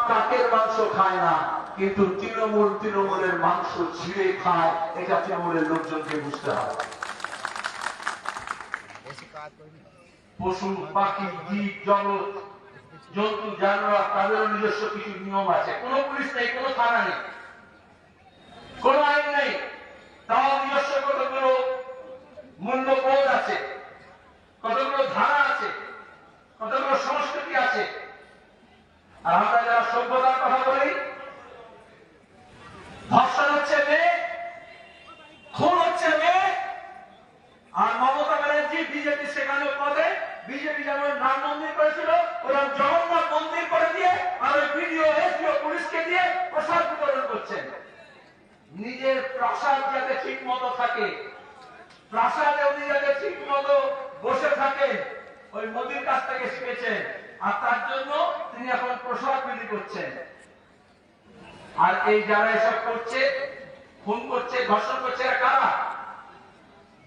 কাকের মাংস খায় না, কিন্তু তৃণমূলের মাংস ছিঁড়ে খায়, এটা তৃণমূলের লোকজনকে বুঝতে হবে। পশু পাখি জীব জগৎ জন্তু জানোয়ার তাদেরও নিজস্ব কিছু নিয়ম আছে। কোনো পুলিশ নেই, কোনো থানা নেই, কোনো আইন নেই, তাও নিজস্ব কতগুলো মূল্যবোধ আছে, কতগুলো ধারা আছে, কতগুলো সংস্কৃতি আছে। আর আমরা যারা সভ্যতার কথা বলি, ধর্ষণ হচ্ছে মেয়ে, খুন হচ্ছে মেয়ে, আর মমতা ব্যানার্জি বিজেপি সেখানে পদে, বিজেপি যেমন রাম মন্দির করেছিল ওরকম জগন্নাথ মন্দির করে দিয়ে আর ওই বিডিও এসডিও পুলিশকে দিয়ে প্রসাদ বিতরণ করছেন। নিজের প্রাসাদ যাতে ঠিক মতো থাকে, প্রাসাদে উনি যাতে ঠিক মতো বসে থাকেন, ওই মোদীর কাছ থেকে শিখেছেন। আর তার জন্য তিনি এখন প্রসাদ বিলি করছেন। আর এই যারা এসব করছে, খুন করছে, ধর্ষণ করছে, এরা কারা?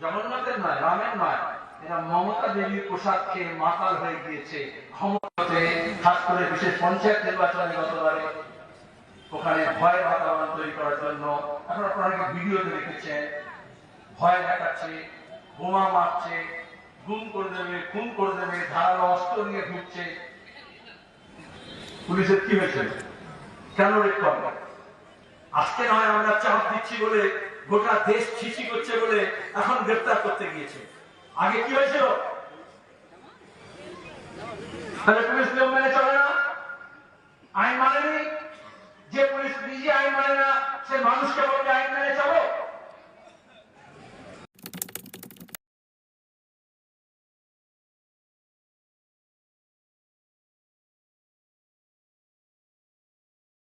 জগন্নাথের নয়, রামের নয়, এরা মমতা দেবীর প্রসাদ খেয়ে মাতাল হয়ে গিয়েছে। ক্ষমতাতে খাস করে বিশেষ পঞ্চায়েত নির্বাচনে গতবারে ওখানে ভয়ের বাতাবরণ তৈরি করার জন্য আপনারা অনেক ভিডিওতে দেখেছেন, ভয় দেখাচ্ছে, বোমা মারছে, গুম করে দেবে, খুন করে দেবে, ধারালো অস্ত্র নিয়ে ঢুকছে। পুলিশের কি হয়েছে? কেন রেড করবে? আজকে নয় আমরা চাপ দিচ্ছি বলে, গোটা দেশ ছিচি করছে বলে এখন গ্রেফতার করতে গিয়েছে। আগে কি হয়েছিল? তাহলে পুলিশ নিয়ম মেনে চলে না, আইন মানেনি। যে পুলিশ নিজে আইন মানে না, সে মানুষকে বলবে আইন মেনে চলে।